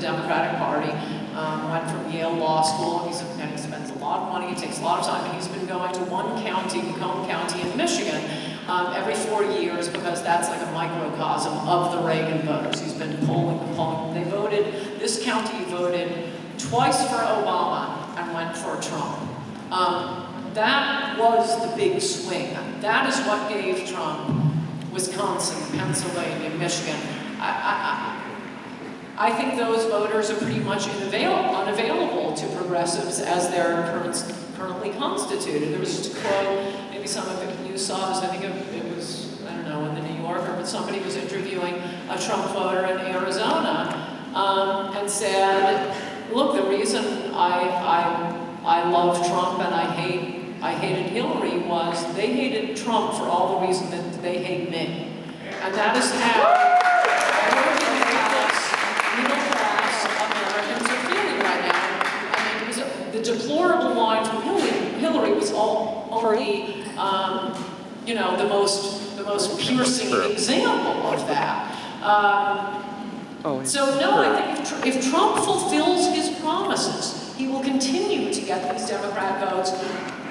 Democratic Party, went from Yale Law School, and he spends a lot of money, he takes a lot of time, and he's been going to one county, Macomb County in Michigan, every 4 years, because that's like a microcosm of the Reagan voters. He's been polling. They voted, this county voted twice for Obama and went for Trump. That was the big swing. That is what gave Trump Wisconsin, Pennsylvania, Michigan. I think those voters are pretty much unavailable to progressives as they're currently constituted. There was just a quote, maybe some of you saw this, I think it was, I don't know, in the New Yorker, but somebody was interviewing a Trump voter in Arizona and said, look, the reason I love Trump and I hated Hillary was they hated Trump for all the reason that they hate me. And that is how middle class Americans are feeling right now. I mean, the deplorable line from Hillary was only, you know, the most piercing example of that. So no, I think if Trump fulfills his promises, he will continue to get these Democrat votes.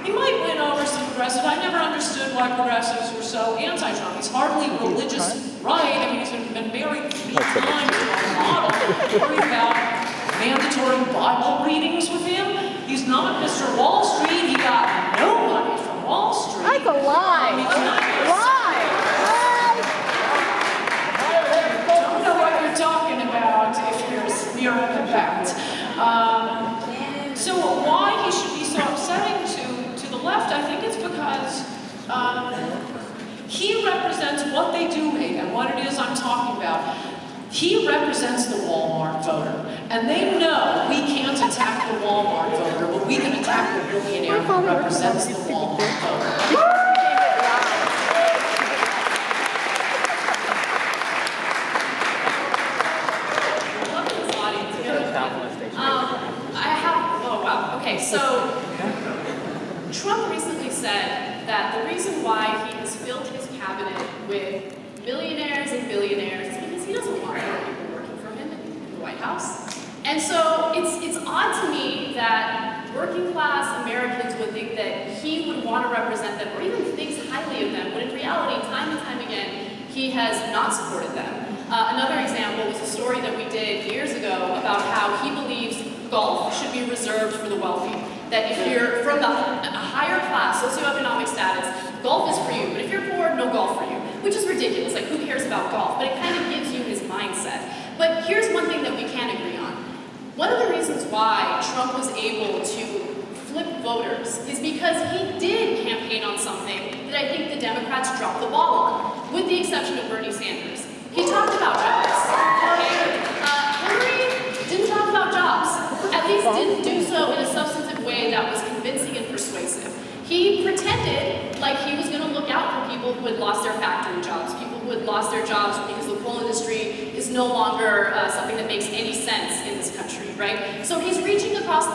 He might win over some progressives. I never understood why progressives were so anti-Trump. He's hardly religious right. I mean, he's been married 3 times to a model. Worried about mandatory Bible readings with him. He's not Mr. Wall Street. He got no money from Wall Street. That's a lie. Lie. Don't know what you're talking about if you're sneering at that. So why he should be so upsetting to the left, I think it's because he represents what they do hate and what it is I'm talking about. He represents the Walmart voter, and they know we can't attack the Walmart voter, but we can attack the billionaire who represents the Walmart voter. Okay, so Trump recently said that the reason why he has filled his cabinet with millionaires and billionaires is because he doesn't want more people working for him in the White House. And so it's odd to me that working class Americans would think that he would want to represent them or even thinks highly of them, when in reality, time and time again, he has not supported them. Another example was a story that we did years ago about how he believes golf should be reserved for the wealthy. That if you're from a higher class, socioeconomic status, golf is for you. But if you're poor, no golf for you. Which is ridiculous. Like, who cares about golf? But it kind of gives you his mindset. But here's one thing that we can agree on. One of the reasons why Trump was able to flip voters is because he did campaign on something that I think the Democrats dropped the ball on, with the exception of Bernie Sanders. He talked about jobs. Okay? Hillary didn't talk about jobs. At least didn't do so in a substantive way that was convincing and persuasive. He pretended like he was going to look out for people who had lost their factory jobs, people who had lost their jobs because the coal industry is no longer something that makes any sense in this country, right? So he's reaching across,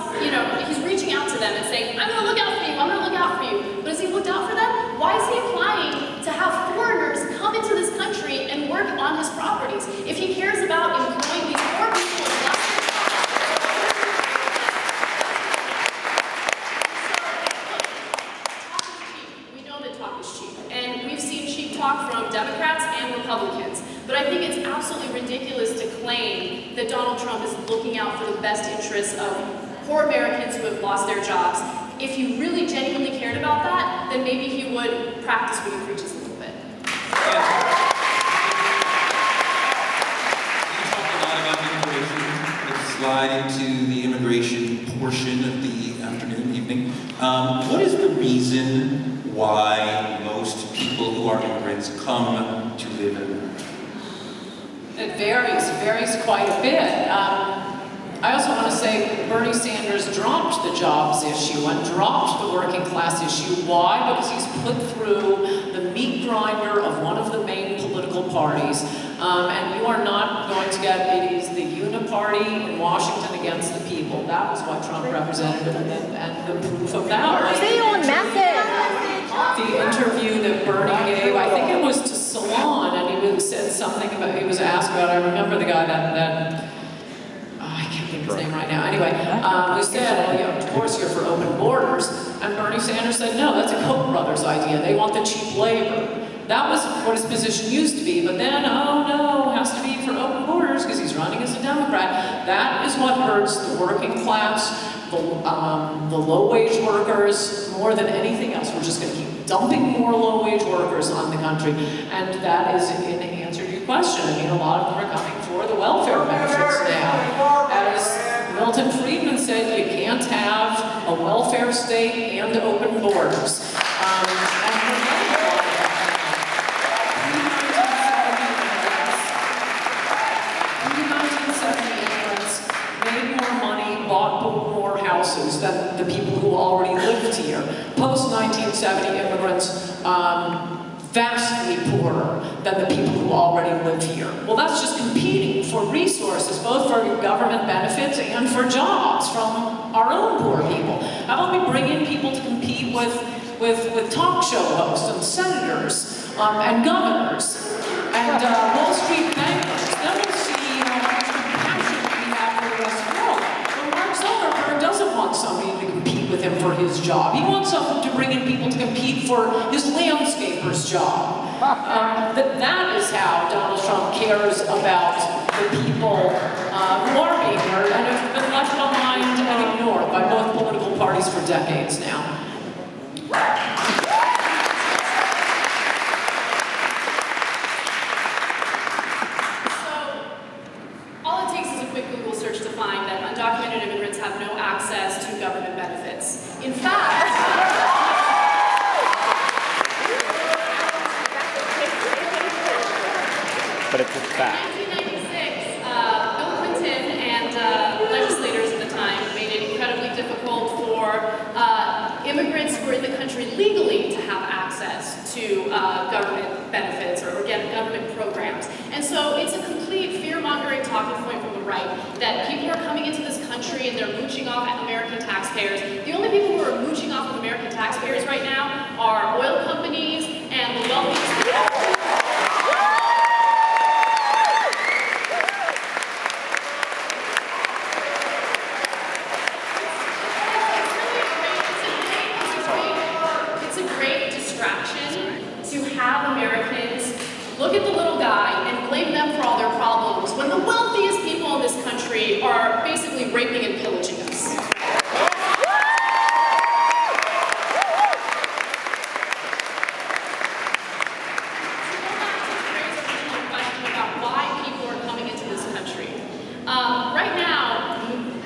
he's reaching out to them and saying, I'm going to look out for you, I'm going to look out for you. But has he looked out for them? Why is he applying to have foreigners come into this country and work on his properties? If he cares about employing these poor people and less from Democrats and Republicans. But I think it's absolutely ridiculous to claim that Donald Trump is looking out for the best interests of poor Americans who have lost their jobs. If he really genuinely cared about that, then maybe he would practice what he preaches a little bit. You talked a lot about immigration. Let's slide into the immigration portion of the afternoon, evening. What is the reason why most people who are immigrants come to live in America? It varies quite a bit. I also want to say Bernie Sanders dropped the jobs issue and dropped the working class issue. Why? Because he's put through the meat grinder of one of the main political parties. And you are not going to get, it is the uniparty in Washington against the people. That was what Trump represented, and the proof of that was the interview that Bernie gave. I think it was to Salon, and he said something about, he was asked about, I remember the guy that his name right now, anyway, who said, well, of course you're for open borders. And Bernie Sanders said, no, that's a Koch brothers idea. They want the cheap labor. That was what his position used to be, but then, oh no, it has to be for open borders because he's running as a Democrat. That is what hurts the working class, the low-wage workers, more than anything else. We're just going to keep dumping more low-wage workers on the country. And that is in answer to your question. I mean, a lot of them are coming for the welfare benefits now. As Milton Friedman said, you can't have a welfare state and open borders. Than the people who already lived here. Post-1970 immigrants, vastly poorer than the people who already live here. Well, that's just competing for resources, both for government benefits and for jobs from our own poor people. How about we bring in people to compete with talk show hosts and senators and governors and Wall Street bankers? Then we'll see how much compassion we have for the rest of the world. But Mark Zuckerberg doesn't want somebody to compete with him for his job. He wants someone to bring in people to compete for his landscaper's job. That is how Donald Trump cares about the people who are being hurt and have been left behind and ignored by both political parties for decades now. Undocumented immigrants have no access to government benefits. In fact, but it's a fact. In 1996, Bill Clinton and legislators at the time made it incredibly difficult for immigrants who are in the country legally to have access to government benefits or get government programs. And so it's a complete fear-mongering talking point from the right that people are coming into this country and they're mooching off at American taxpayers. The only people who are mooching off of American taxpayers right now are oil companies and the wealthiest. Look at the little guy and blame them for all their problems when the wealthiest people in this country are basically raping and pillaging us. To raise a original question about why people are coming into this country. Right now,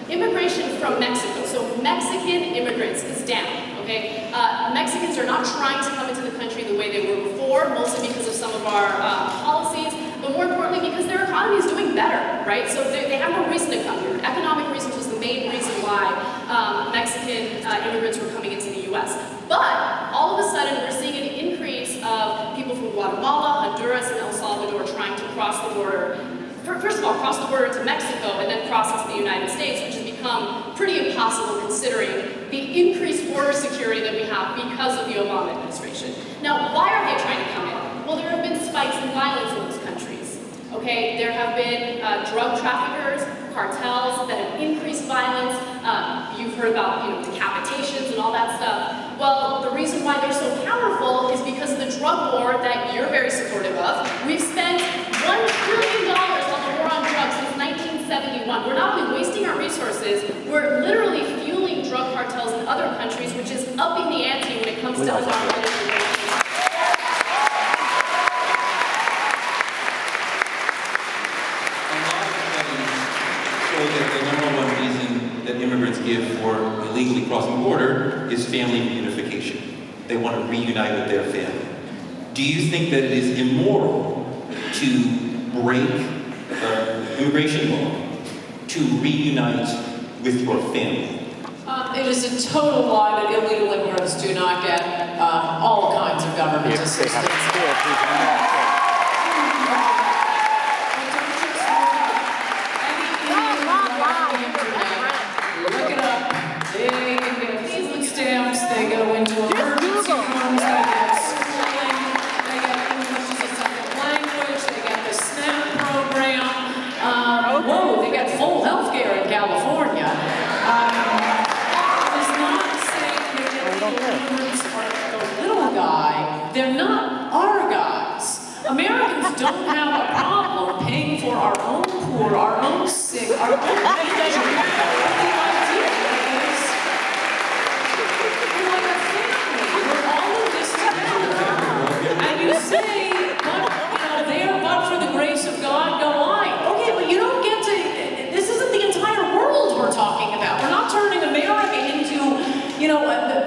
immigration from Mexico, so Mexican immigrants is down. Okay? Mexicans are not trying to come into the country the way they were before, mostly because of some of our policies, but more importantly because their economy is doing better, right? So they have no reason to come here. Economic reasons was the main reason why Mexican immigrants were coming into the U.S. But all of a sudden we're seeing an increase of people from Guatemala, Honduras, and El Salvador trying to cross the border. First of all, cross the border into Mexico and then cross into the United States, which has become pretty impossible considering the increased border security that we have because of the Obama administration. Now, why are they trying to come in? Well, there have been spikes in violence in those countries. Okay, there have been drug traffickers, cartels that have increased violence. You've heard about, decapitations and all that stuff. Well, the reason why they're so powerful is because of the drug war that you're very supportive of. We've spent $1 trillion on the war on drugs since 1971. We're not only wasting our resources, we're literally fueling drug cartels in other countries, which is upping the ante when it comes to undocumented immigration. That the number one reason that immigrants give for illegally crossing the border is family reunification. They want to reunite with their family. Do you think that it is immoral to break immigration law to reunite with your family? It is a total lie that illegal immigrants do not get all kinds of government assistance. Look it up. They get food stamps, they go into emergency rooms, they get schooling, they get English as a second language, they get the SNAP program. Whoa, they get full health care in California. immigrants are the little guy, they're not our guys. Americans don't have a problem paying for our own poor, our own sick, our own education. The idea is, you're like a family, we're all in this together. And you say, but for the grace of God, go I. Okay, but you don't get to, this isn't the entire world we're talking about. We're not turning America into,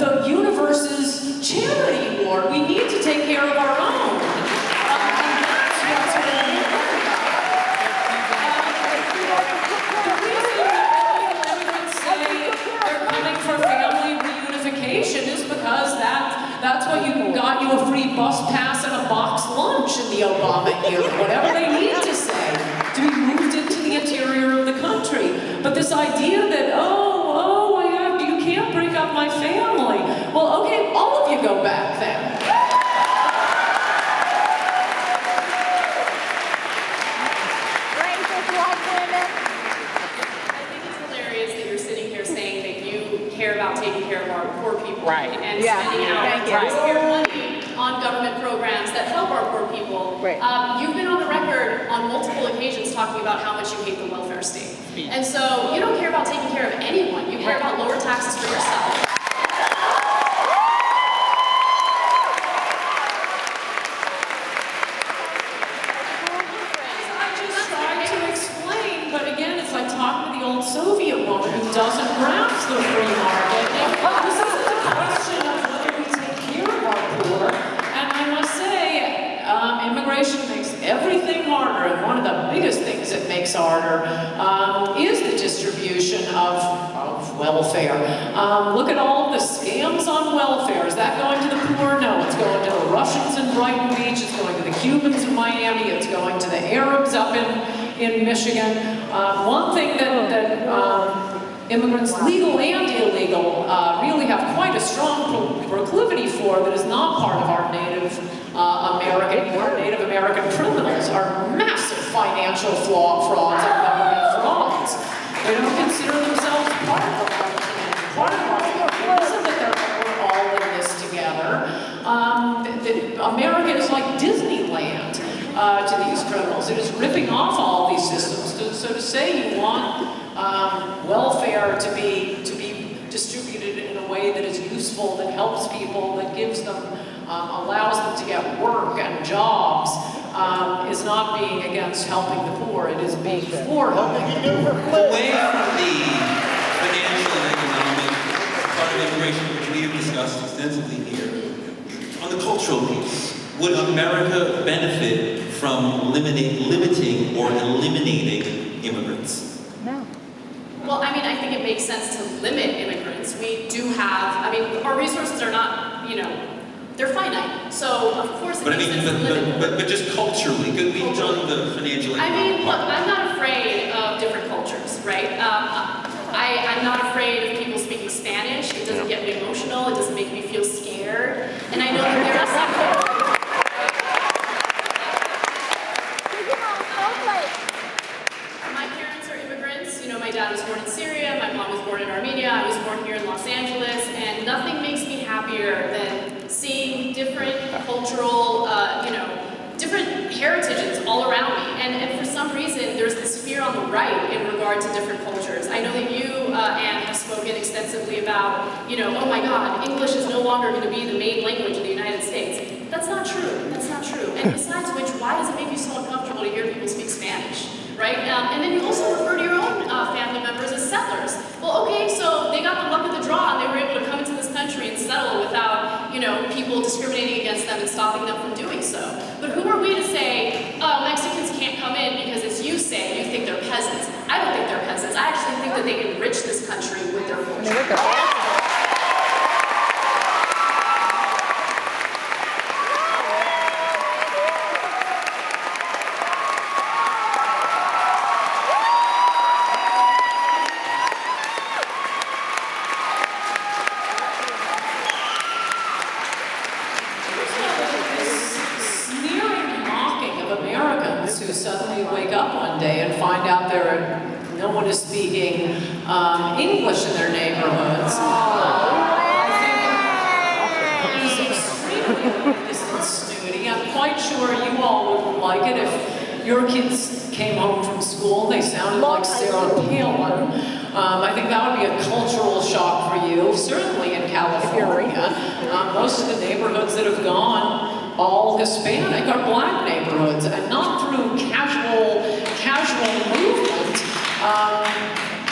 the universe's charity ward. We need to take care of our own. And that's what's going on. The reason that immigrants say they're coming for family reunification is because that's what got you a free bus pass and a box lunch in the Obama era, whatever they need to say, to be moved into the interior of the country. But this idea that, you can't break up my family. Well, okay, all of you go back then. I think it's hilarious that you're sitting here saying that you care about taking care of our poor people. Right. And Yeah. spending our taxpayer money on government programs that help our poor people. Right. You've been on the record on multiple occasions talking about how much you hate the welfare state. And so you don't care about taking care of anyone. You care about lower taxes for yourself. Old Soviet woman who doesn't grasp the free market. This isn't a question of whether we take care of our poor. And I must say, immigration makes everything harder. And one of the biggest things it makes harder is the distribution of welfare. Look at all the scams on welfare. Is that going to the poor? No, it's going to the Russians in Brighton Beach. It's going to the Cubans in Miami. It's going to the Arabs up in Michigan. One thing that immigrants, legal and illegal, really have quite a strong proclivity for that is not part of our Native American criminals are massive financial frauds and government frauds. They don't consider themselves part of our reason that we're all in this together. America is like Disneyland to these criminals. It is ripping off all these systems. So to say you want welfare to be distributed in a way that is useful, that helps people, that gives them, allows them to get work and jobs, is not being against helping the poor. It is being for helping the poor. Away from the financial and economic part of immigration, which we have discussed extensively here, on the cultural piece, would America benefit from limiting or eliminating immigrants? No. Well, I think it makes sense to limit immigrants. We do have, our resources are not, they're finite. So, of course, it makes sense to limit. But just culturally, could we done the financial economic look, I'm not afraid of different cultures, right? I'm not afraid of people speaking Spanish. It doesn't get me emotional. It doesn't make me feel scared. And I know that there are some My parents are immigrants. My dad was born in Syria, my mom was born in Armenia, I was born here in Los Angeles, and nothing makes me happier than seeing different cultural, different heritages all around me. And for some reason, there's this fear on the right in regard to different cultures. I know that you, Anne, have spoken extensively about, oh my God, English is no longer going to be the main language of the United States. That's not true. That's not true. And besides which, why does it make you so uncomfortable to hear people speak Spanish? Right? And then you also refer to your own family members as settlers. Well, okay, so they got the luck of the draw and they were able to come into this country and settle without, people discriminating against them and stopping them from doing so. But who are we to say, oh, Mexicans can't come in because, as you say, you think they're peasants? I don't think they're peasants. I actually think that they enrich this country with their culture. Who suddenly wake up one day and find out no one is speaking English in their neighborhoods. I distant snooty. I'm quite sure you all would like it if your kids came home from school and they sounded like Sarah Palin. I think that would be a cultural shock for you, certainly in California. Most of the neighborhoods that have gone all Hispanic are black neighborhoods, and not through casual movement.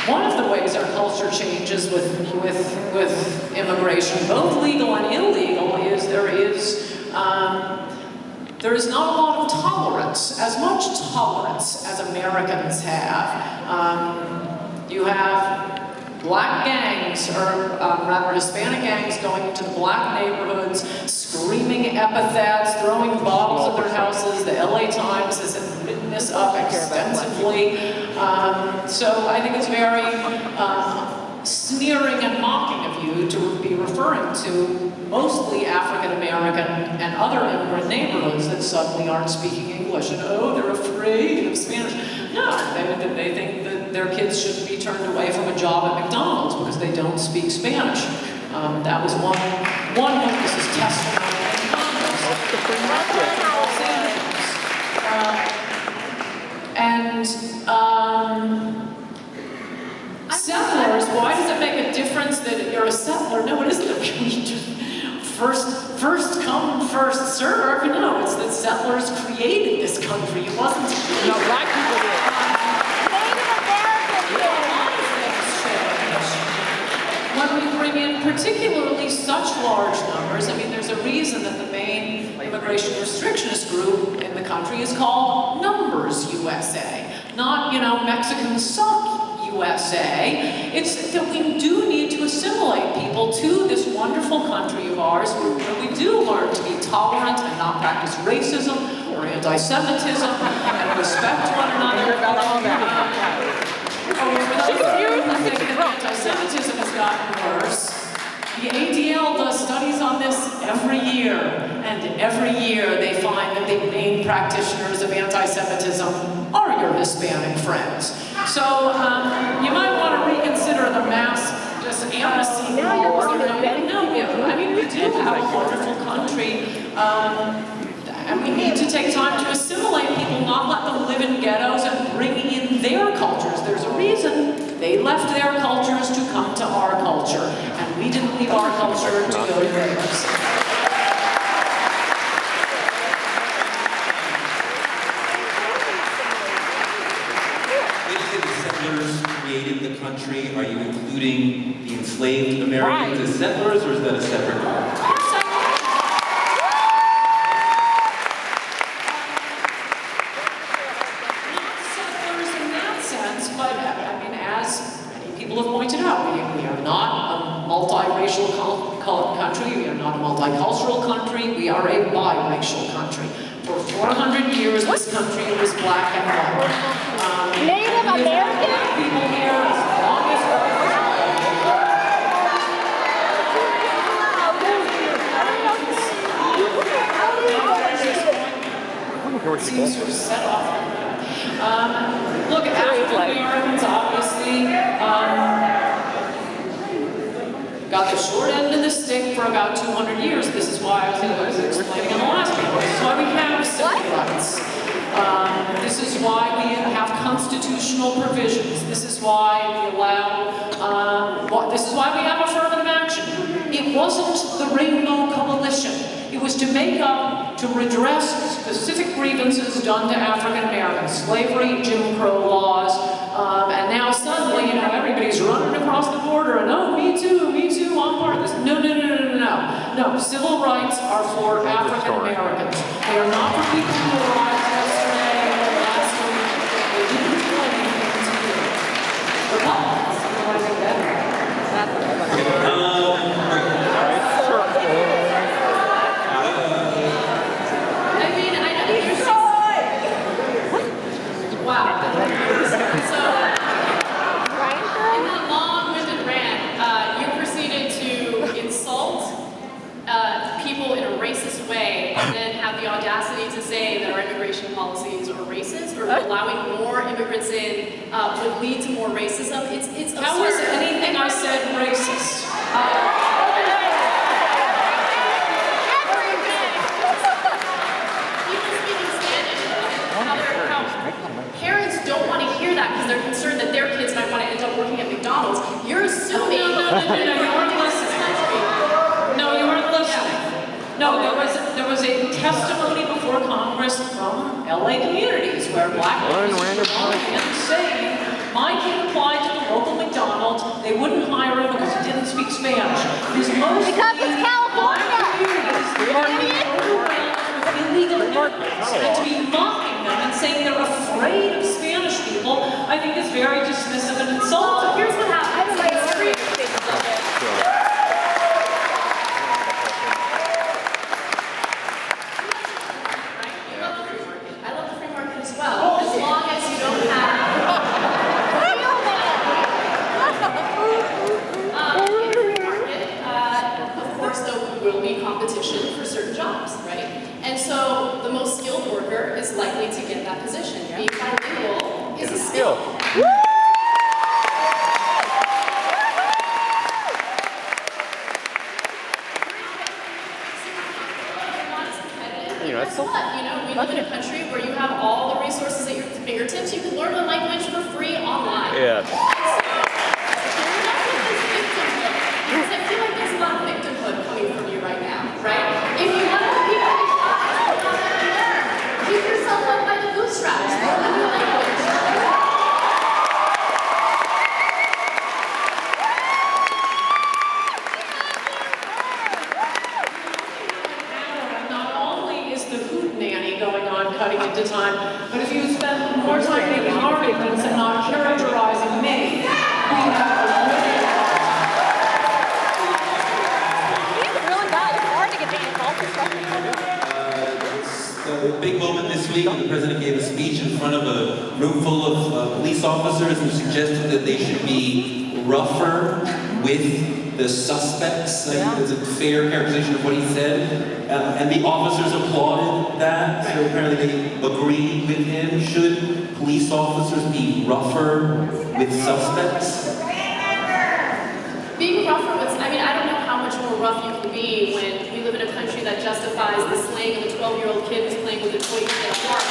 One of the ways our culture changes with immigration, both legal and illegal, is there is not a lot of tolerance, as much tolerance as Americans have. You have black gangs, or rather Hispanic gangs, going into the black neighborhoods, screaming epithets, throwing bottles at their houses. The LA Times has written this up extensively. So I think it's very sneering and mocking of you to be referring to mostly African American and other immigrant neighborhoods that suddenly aren't speaking English, and oh, they're afraid of Spanish. No, they think that their kids shouldn't be turned away from a job at McDonald's because they don't speak Spanish. That was one witness's testimony in Congress. Settlers, why does it make a difference that you're a settler? No, it isn't. First come, first serve. No, it's that settlers created this country. It wasn't. No, black people did. Native Americans did. When we bring in particularly such large numbers, I mean, there's a reason that the main immigration restrictionist group in the country is called Numbers USA, not, Mexicans suck USA. It's that we do need to assimilate people to this wonderful country of ours where we do learn to be tolerant and not practice racism or anti-Semitism and respect one another. I think that anti-Semitism has gotten worse. The ADL does studies on this every year, and every year they find that the main practitioners of anti-Semitism are your Hispanic friends. So you might want to reconsider the mass amnesty laws. I mean, we do have a wonderful country, and we need to take time to assimilate people, not let them live in ghettos and bring in their cultures. There's a reason they left their cultures to come to our culture, and we didn't leave our culture to go to theirs. Created the country. Are you including the enslaved Americans as settlers, or is that a separate group? Not settlers in that sense, but I mean, as many people have pointed out, we are not a multiracial country, we are not a multicultural country, we are a biracial country. For 400 years, this country was black and white. Native American? People here, as long as seems to have set off. Look, African Americans obviously got the short end of the stick for about 200 years. This is why I was explaining in the last video. This is why we have civil rights. This is why we have constitutional provisions. This is why we allow, this is why we have affirmative action. It wasn't the Rainbow Coalition. It was to make up, to redress specific grievances done to African Americans, slavery, Jim Crow laws, and now suddenly, everybody's running across the border and, oh, me too, I'm part of this. No. No, civil rights are for African Americans. They are not for people who arrived yesterday or last week. They didn't do anything to do. Republicans, you want to do better. Wow. So, in that long-winded rant, you proceeded to insult people in a racist way and then have the audacity to say that our immigration policies are racist, or allowing more immigrants in would lead to more racism. It's absurd. How was anything I said racist? Everything. there was a testimony before Congress from LA communities where black families were going in saying, my kid applied to the local McDonald's, they wouldn't hire him because he didn't speak Spanish. Because it's California. Black communities are being overwhelmed with illegal immigrants, and to be mocking them and saying they're afraid of Spanish people, I think is very dismissive and insulting. Here's what happens. I love the free market as well, as long as you don't have in the free market, of course there will be competition for certain jobs, right? And so the most skilled worker is likely to get that position. Being bilingual is a skill. Guess what? You know, we live in a country where you have all the resources at your fingertips. You can learn a language for free online. Yeah. Because I feel like there's a lot of victimhood coming from you right now, right? If you want to compete with these guys, learn. Keep yourself up by the bootstraps. Learn a new language. Cutting into time, but if you spend more time making arguments and not characterizing me, The big moment this week, the president gave a speech in front of a room full of police officers and suggested that they should be rougher with the suspects. I think that's a fair characterization of what he said. And the officers applauded that, so apparently they agreed with him. Should police officers be rougher with suspects? Being rougher with, I mean, I don't know how much more rough you can be when we live in a country that justifies the slaying of a 12-year-old kid who's playing with a toy in a park.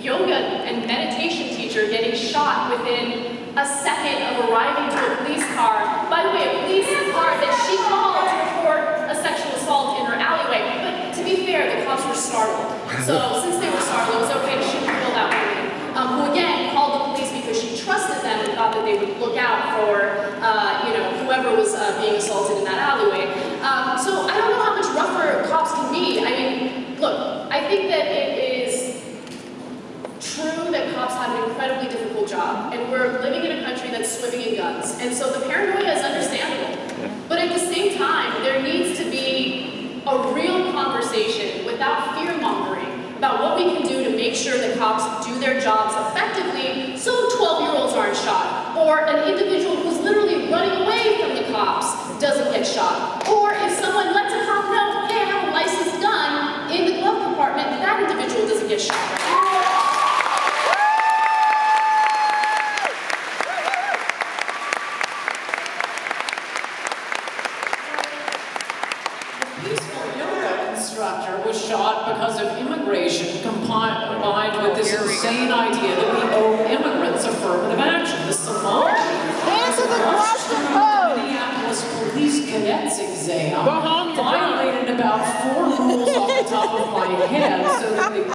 Yoga and meditation teacher getting shot within a second of arriving to a police car. By the way, a police car that she called to report a sexual assault in her alleyway. But to be fair, the cops were startled. So since they were startled, it was okay to shoot and kill that woman. Who again called the police because she trusted them and thought that they would look out for whoever was being assaulted in that alleyway. So I don't know how much rougher cops can be. I mean, look, I think that it is true that cops have an incredibly difficult job, and we're living in a country that's swimming in guns, and so the paranoia is understandable. But at the same time, there needs to be a real conversation without fear-mongering about what we can do to make sure that cops do their jobs effectively so 12-year-olds aren't shot, or an individual who's literally running away from the cops doesn't get shot, or if someone lets a cop know, hey, I have a licensed gun in the glove compartment, that individual doesn't get shot. Was shot because of immigration combined with this insane idea that we owe immigrants affirmative action. The Somali Answer the question code. Minneapolis police cadets exam violated about 4 rules off the top of my head so that they